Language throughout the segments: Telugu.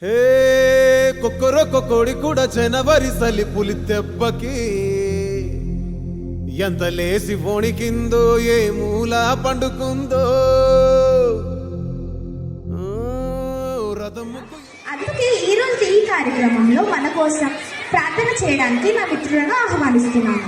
హే కొక్కరొక్క కోడి కూడా జనవరి సలి పులి దెబ్బకి ఎంత లేసి వణికిందో ఏ మూల పండుకుందో అందుకే ఈరోజు ఈ కార్యక్రమంలో మన కోసం ప్రార్థన చేయడానికి నా మిత్రులను ఆహ్వానిస్తున్నాను.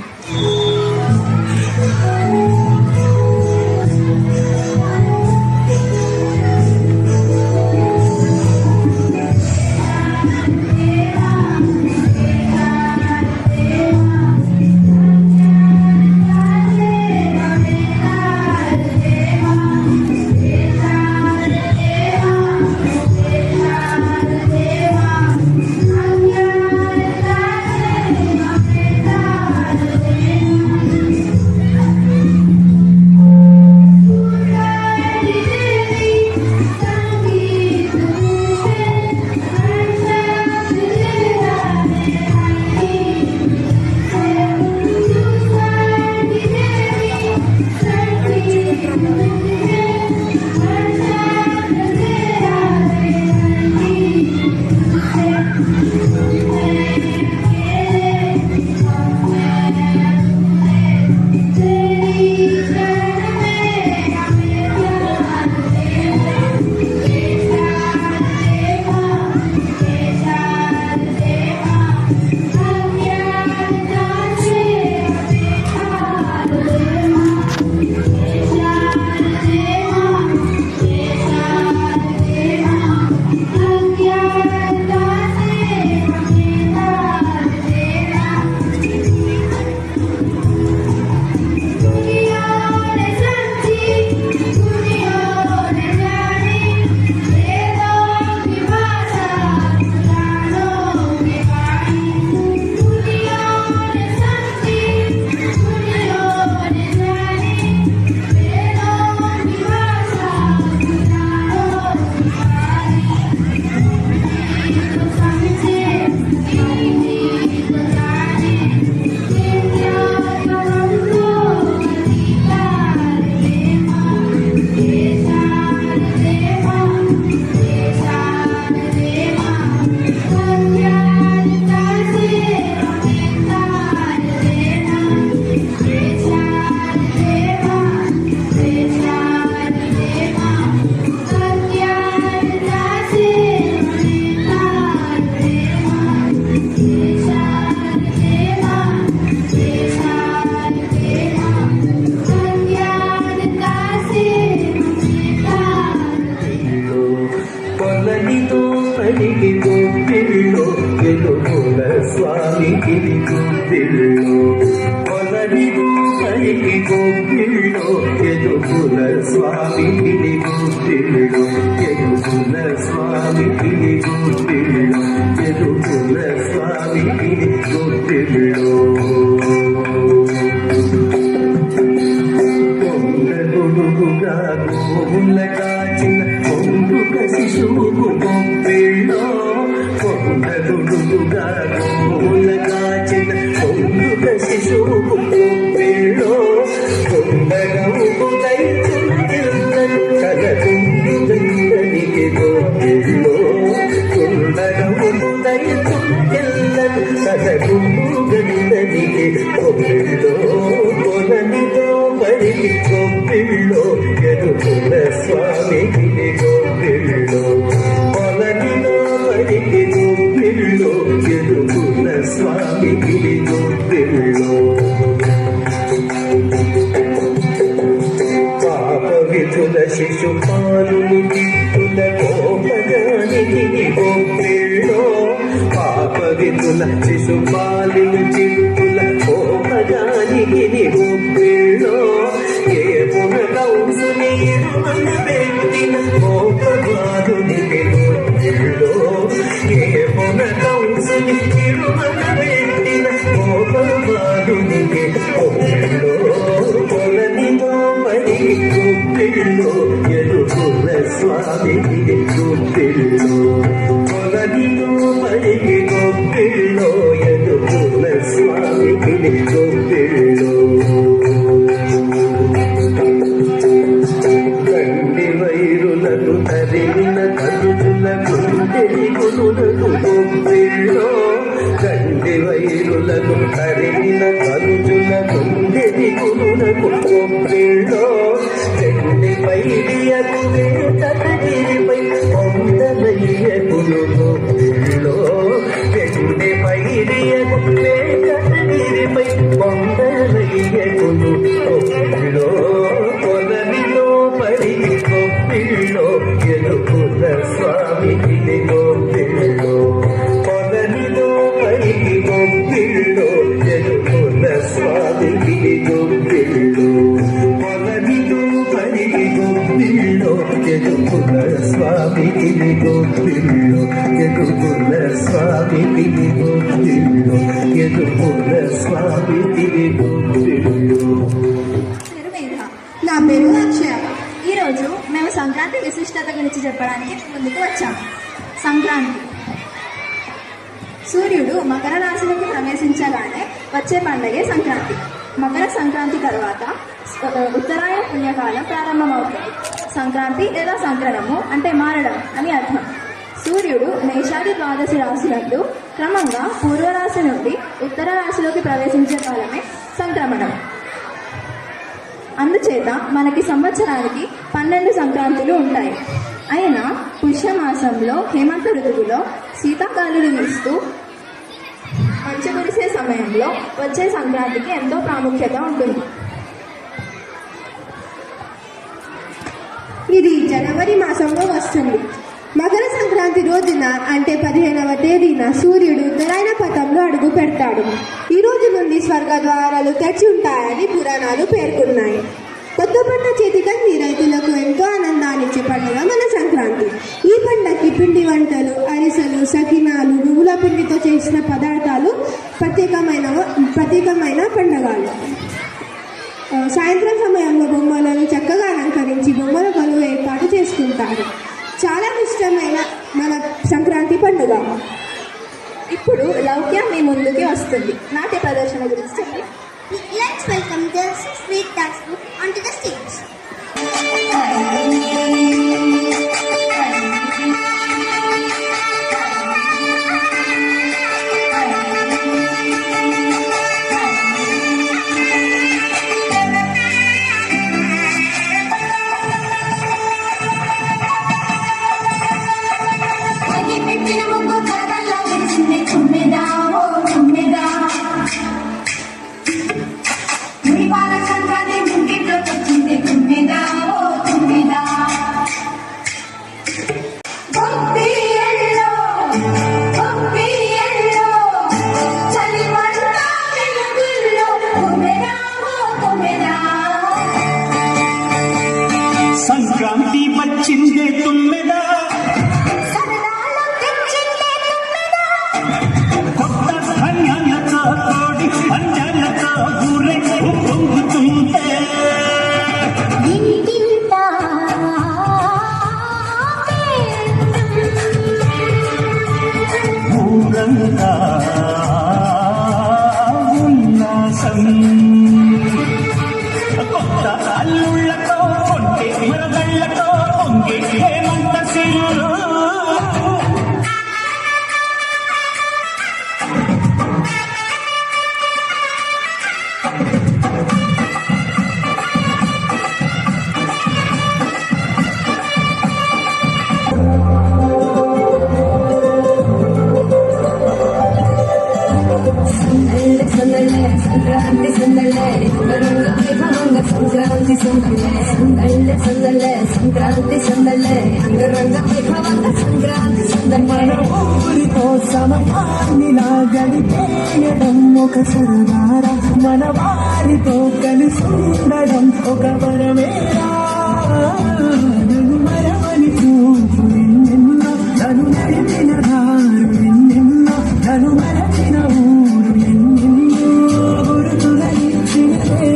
స్వామికి గుప్పిల్లో పొలనిదు పైకి గొప్పిల్లో ఎదుగుల స్వామికి గుప్పిల్లో ఎదుగుల స్వామికి గుప్పిల్లో ఎదుగుల స్వామికి గుప్పిల్లో కొండగుడుగుగా గోవుల కాచిన కొండుక శిశువుకు గొప్పిల్లో కొండగుడుగుగా గోవుల కాచిన కొండుక శిశువుకు గొప్పిల్లో కొండగముకు దైతులెల్లని కలకుండుగందనికి గొప్పిల్లో కొండగముకు దైతులెల్లని కలకుండుగందనికి గొప్పిల్లో కొలనితో మరికి గొప్పిల్లో ఎదుగుల స్వామికి గొప్పిల్లో కొలనితో మరికి గొప్పిల్లో ఎదుగుల స్వామికి గొప్పిల్లో పాప విధుల శిశుపాలుని దిక్కుల కోపగానికి గొప్పిల్లో పాప విధుల శిశుపాలుని దిక్కుల కోపగానికి గొప్పిల్లో ఏ పునకౌసుని ఇరుమన పెట్టిన కోపగాదునికి గొప్పిల్లో ఏ పునకౌసుని ఇరుమన పెట్టిన కోపగాదునికి గొప్పిల్లో కొలనితో మరి గొప్పిల్లో ఎదుగుల స్వామికి గొప్పిల్లో కొలనితో మరి గొప్పిల్లో ఎదుగుల స్వామికి గొప్పిల్లో కండి వైరులను తరిగిన కలుజుల గుండె గురు దిగునకు గొప్పిళ్ళో గండి వైరులను తరిగిన కలుజుల గుండె దిగునకు గొప్పిళ్ళో గండి వైరియకు వేటగిరిపై పొందలయ్యకును గొప్పిళ్ళో గండి వైరియకు వేటగిరిపై పొందలయ్యకును గొప్పిళ్ళో పొలనిలో పడి గొప్పిళ్ళో ఎదుకుల స్వామికి గొప్పిళ్ళో పొలనిలో పడి గొప్పిళ్ళో ఎదుకుల స్వామికి గొప్పిళ్ళో పొలనిలో పడి గొప్పిళ్ళో ఎదుకుల స్వామికి గొప్పిళ్ళో ఎదుకుల స్వామికి గొప్పిళ్ళో ఎదుకుల స్వామికి గొప్పిళ్ళో. నా పేరు అక్షయ. ఈరోజు మేము సంక్రాంతి విశిష్టత గురించి చెప్పడానికి ముందుకు వచ్చాము. సంక్రాంతి సూర్యుడు మకర రాశిలోకి ప్రవేశించగానే వచ్చే పండుగే సంక్రాంతి. మకర సంక్రాంతి తర్వాత ఉత్తరాయణ పుణ్యకాలం ప్రారంభమవుతుంది. సంక్రాంతి లేదా సంక్రమము అంటే మారడం అని అర్థం. సూర్యుడు మేషాది ద్వాదశి రాశులందు క్రమంగా పూర్వరాశి నుండి ఉత్తర రాశిలోకి ప్రవేశించే కాలమే సంక్రమణం. అందుచేత మనకి సంవత్సరానికి 12 సంక్రాంతులు ఉంటాయి. అయినా పుష్యమాసంలో హేమంత ఋతువులో శీతాకాలులు వీస్తూ మంచు కురిసే సమయంలో వచ్చే సంక్రాంతికి ఎంతో ప్రాముఖ్యత ఉంటుంది. ఇది జనవరి మాసంలో వస్తుంది. మకర సంక్రాంతి రోజున అంటే 15వ తేదీన సూర్యుడు ఉత్తరాయణ పథంలో అడుగు పెడతాడు. ఈ రోజు నుండి స్వర్గ ద్వారాలు తెరిచి ఉంటాయని పురాణాలు పేర్కొన్నాయి. కొత్త పంట చేతికంది రైతులకు ఎంతో ఆనందాన్నిచ్చే పండుగ మన సంక్రాంతి. ఈ పండగకి పిండి వంటలు, అరిసెలు, సకినాలు, నువ్వుల పిండితో చేసిన పదార్థాలు ప్రత్యేకమైన పండుగలు. సాయంత్రం సమయంలో బొమ్మలను చక్కగా అలంకరించి బొమ్మల కొలువు ఏర్పాటు చేసుకుంటారు. చాలా ఇష్టమైన మన సంక్రాంతి పండుగ. ఇప్పుడు లౌక్య మీ ముందుకి వస్తుంది. నాట్య ప్రదర్శన గురించి చెప్పండి. Let's welcome the sweet dance group onto the stage. Sankranti వచ్చిందే తుమ్మెదా, కొత్త ధాన్యాలతో కోడి పంజాలతో ఊరే పొంగుతుంటే ఊరంతా ఉల్లాసం. కొత్త అల్లుళ్ళతో కొంటే మరదళ్ళతో పొంగే హేమంత సిరులు. సంక్రాంతి సందళ్ళే అంగరంగ సంక్రాంతి సందళ్ళే సందళ్ళే సంక్రాంతి సందళ్ళే అంగరంగ వైభవంగ సంక్రాంతి సందళ్ళే. ఊరితో సమయాన్నిలా గడిపేయడం ఒక సరదారా, మన వారితో కలిసి ఉండడం ఒక వరమేరా. నన్ను మరవని చూపు ఎన్నెన్నో, నన్ను నడిపిన దారు ఎన్నెన్నో, నన్ను మరచిన ఊరు ఎన్నెన్నో గుర్తులనిచ్చినదే.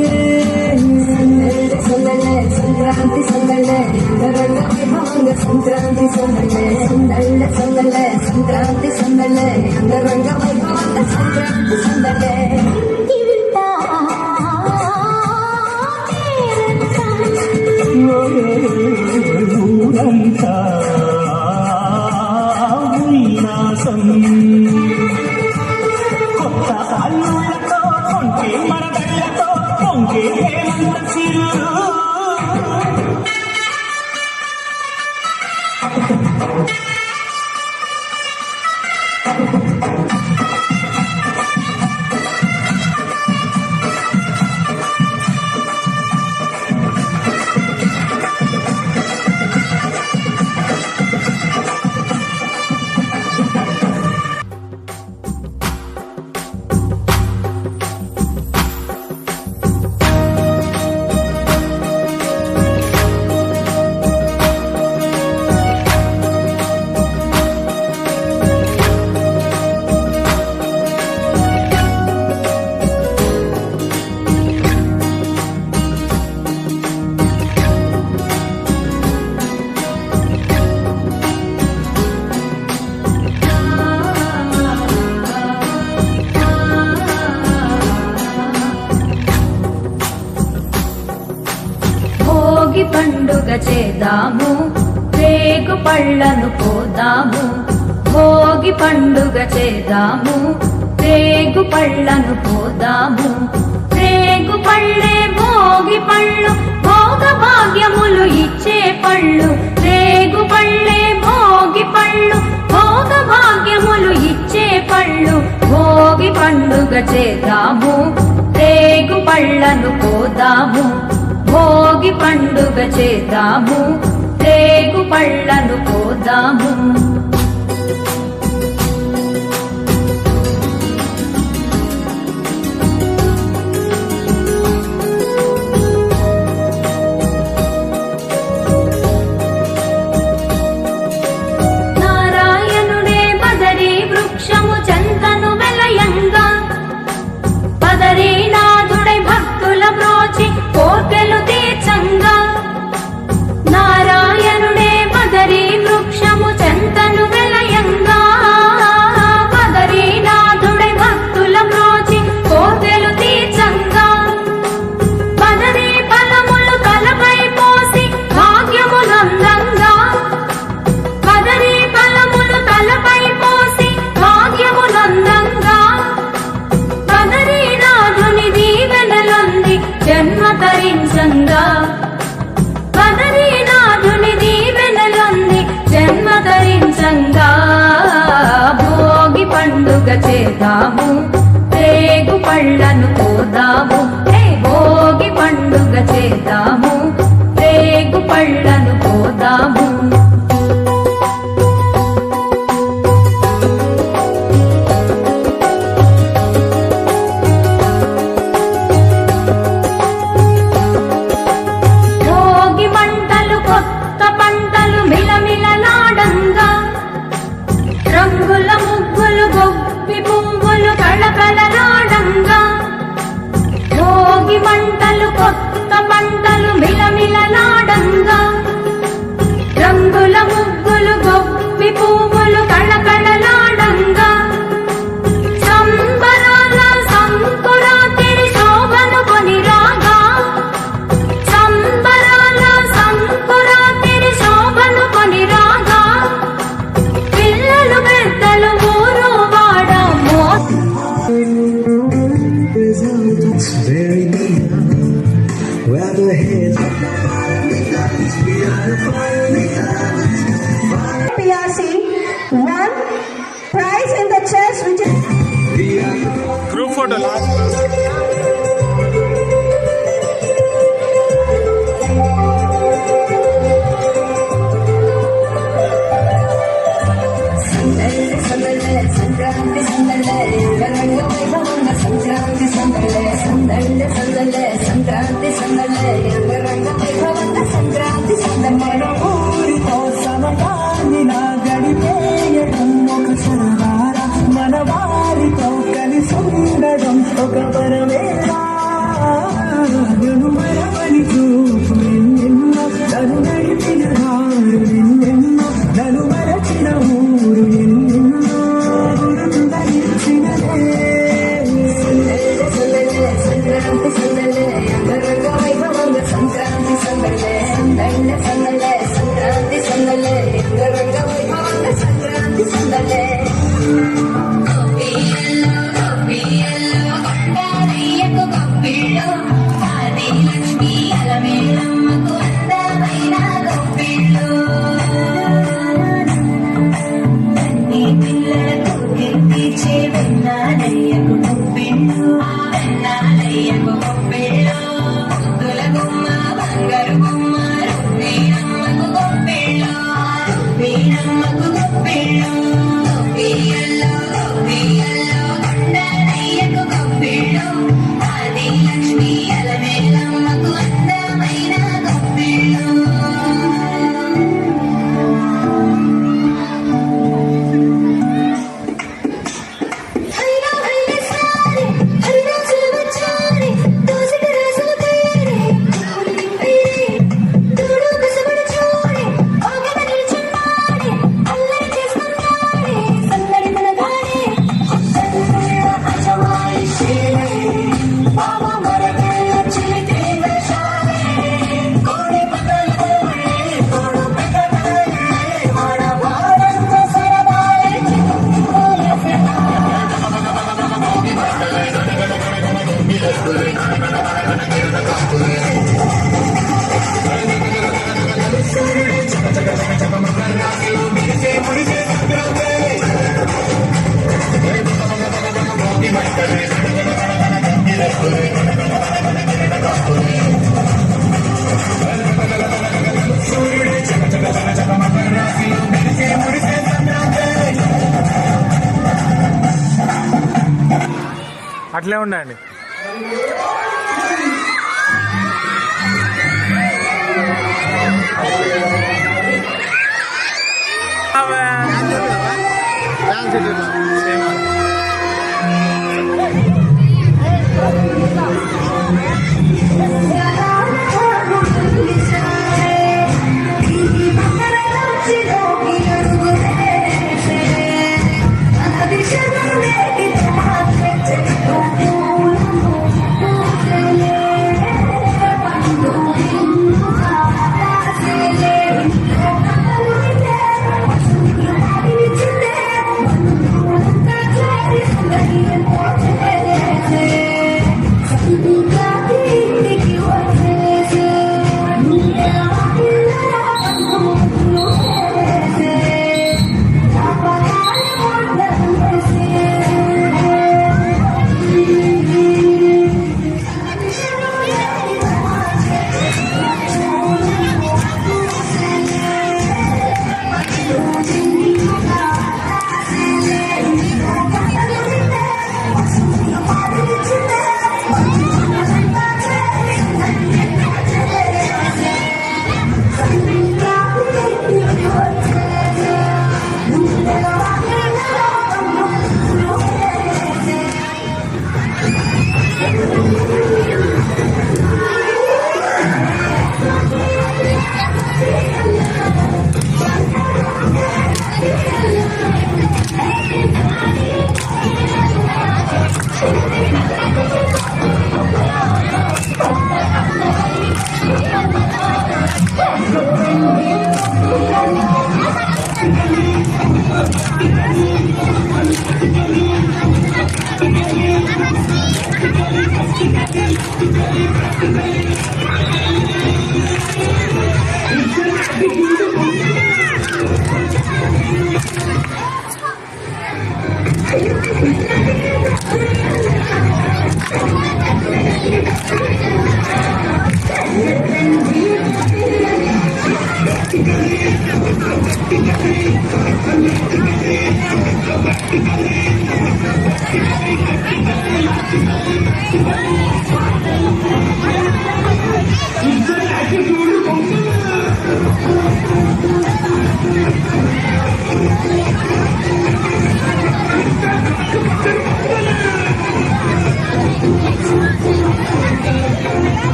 సందళ్ళే సంక్రాంతి సందళ్ళే అంగరంగ వైభవంగ సంక్రాంతి సందళ్ళే సందళ్ళే సందళ్ళే సంక్రాంతి సందళ్ళే అంగరంగ వైభవంగ సంక్రాంతి సందళ్ళే. ఊరంతా ఉల్లాసం. కోసం కొత్త అల్లుళ్ళతో కొంటే మరదళ్ళతో పొంగే హేమంత సిరులు భోగి పండుగ చేద్దాము రేగు పళ్ళను పోదాము భోగి పండుగ చేద్దాము రేగు పళ్ళను పోదాము రేగు పళ్ళే భోగి పళ్ళు భోగ భాగ్యములు ఇచ్చే పళ్ళు రేగు పళ్ళే భోగి పళ్ళు భోగ భాగ్యములు ఇచ్చే పళ్ళు భోగి పండుగ చేద్దాము రేగు పళ్ళను పోదాము భోగి పండుగ చేద్దాము రేగు పళ్ళను పోదాము నారాయణుడే బదరీ వృక్షము చెంతను వెలయంగా బదరీనాథుడై భక్తుల బ్రోచి కోర్కెలు తీర్చంగా నారాయణుడే బదరీ వృక్షము చెంతను వెలయంగా బదరీనాథుడై భక్తుల బ్రోచి కోర్కెలు తీర్చంగా బదరీ ఫలములు తలపై పోసి భాగ్యములందంగా బదరీ ఫలములు తలపై పోసి భాగ్యములందంగా బదరీనాథుని దీవెనలొంది జన్మ తరించంగా బదరీనాథుని దీవెనలొంది జన్మ తరించంగా భోగి పండుగ చేద్దాము రేగు పళ్ళను పోదాము భోగి పండుగ చేద్దాము రేగు పళ్ళను పోదాము భోగి మంటలు కొత్త పంటలు మిలమిలలాడంగా రంగుల ముగ్గులు గొప్పి పువ్వులు కళకళలాడంగా భోగి మంటలు కొత్త పంటలు మిలమిలలాడంగా రంగుల ముగ్గులు గొప్పి పువ్వులు కళకళలాడంగా సంబరాల సంకురాతిరి శోభను కొని రాగా సంబరాల సంకురాతిరి శోభను కొని రాగా పిల్లలు పెద్దలు ఊరు వాడ very near where the head PRC won prize in the chess which is group photo సందళ్ళే సంక్రాంతి సందళ్ళే రంగ వైభవంగ సంక్రాంతి సందళ్ళే సందళ్ళే సందళ్ళే సంక్రాంతి సందళ్ళే రంగ వైభవంగ సంక్రాంతి సందళ్ళే ఊరితో సమయాన్ని గడిపేయడం ఒక సరదార మన వారితో కలిసి ఉండడం ఒక పరమేరా మరవని చూపు నిన్నెన్నో నన్ను నడిపిన వారు నిన్నెన్నో నన్ను మరచిన ఊరు ఎన్నెన్నో గుర్తుగా నిలిచినదే సంక్రాంతి సందళ్ళే కొండారయ్యకు గొప్పిళ్ళు ఆది లక్ష్మి అలమేలమ్మకు అందమైన గొప్పిళ్ళు అన్ని పిల్లలకు కీర్తిచే వెన్నాలయ్యకు గొప్పిళ్ళు వెన్నాలయ్యకు గొప్పిళ్ళు ముద్దుల గుమ్మ బంగారు గుమ్మ రుక్మిణమ్మకు గొప్పిళ్ళు రుక్మిణమ్మకు గొప్పిళ్ళు గొప్పిళ్ళలో కొండారయ్యకు గొప్పిళ్ళు ఆది లక్ష్మి అలమేలమ్మకు అందమైన గొప్పిళ్ళు హైనా హైనా సారే హైనా చెలవచ్చారే దోసిక రాసులు తేరే ఐరే దూడు కసబడి చూడే ఆగమ నిల్చున్నాడే అల్లరి చేస్తున్నాడే సందడి మనగాడే అజమాయి శీలే బాబా మరగల్ల చిలితే వేషాలే కోడి పగలే కోడు పగలే వాడ వాడంత సరదాలే అట్లే ఉండండి.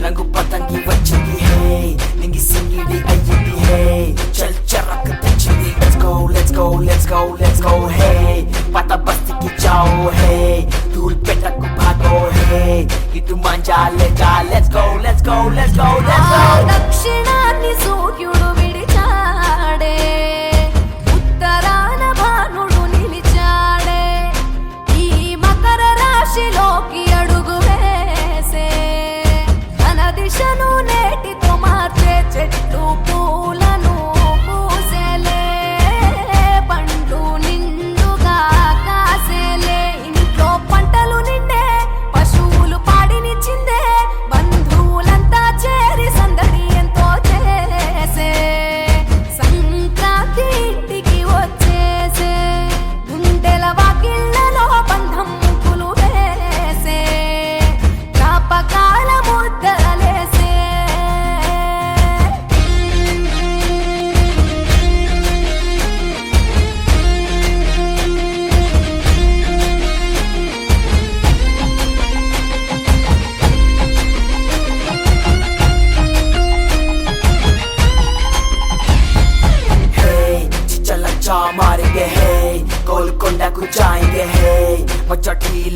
రంగు పతంగి వచ్చింది హే నింగి సింగిడి అయ్యింది హే చల్ చరక్ తెచ్చింది let's go let's go let's go let's go హే పత బస్తికి జాओ హే ధూల్ పెట్టకు భాగో హే ఇటు మంజా let's go let's go let's go let's go దక్షిణాన్ని సూర్యుడు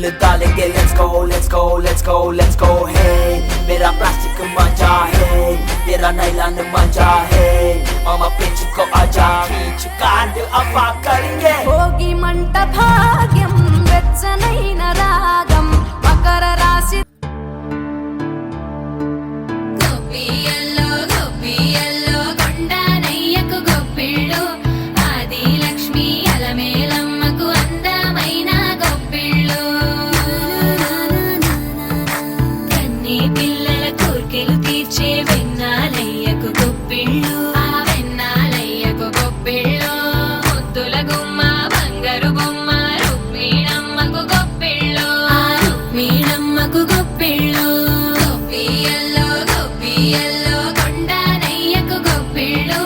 दिल डालेंगे let's go let's go let's go let's go hey मेरा प्लास्टिक मजा है तेरा नाइलॉन मजा है मामा पिंच को आजा खींच काट अफा करेंगे భోగి మంట భాగ్యం వెచ్చనైన రాగం మకర రాశి గొప్పియల్లో కొండనయ్యకు గొప్పిళ్ళు ఆది లక్ష్మి అలమేలమ్మకు అందమైన గొప్పిళ్ళు కన్ని పిల్లల కోర్కెలు తీర్చే వెన్నాలయ్యకు గొప్పిళ్ళు ఆ వెన్నాలయ్యకు గొప్పిళ్ళు ముద్దుల గుమ్మ బంగారు బొమ్మ రుక్మిణమ్మకు గొప్పిళ్ళు ఆ రుక్మిణమ్మకు గొప్పిళ్ళు గొప్పియల్లో కొండనయ్యకు గొప్పిళ్ళు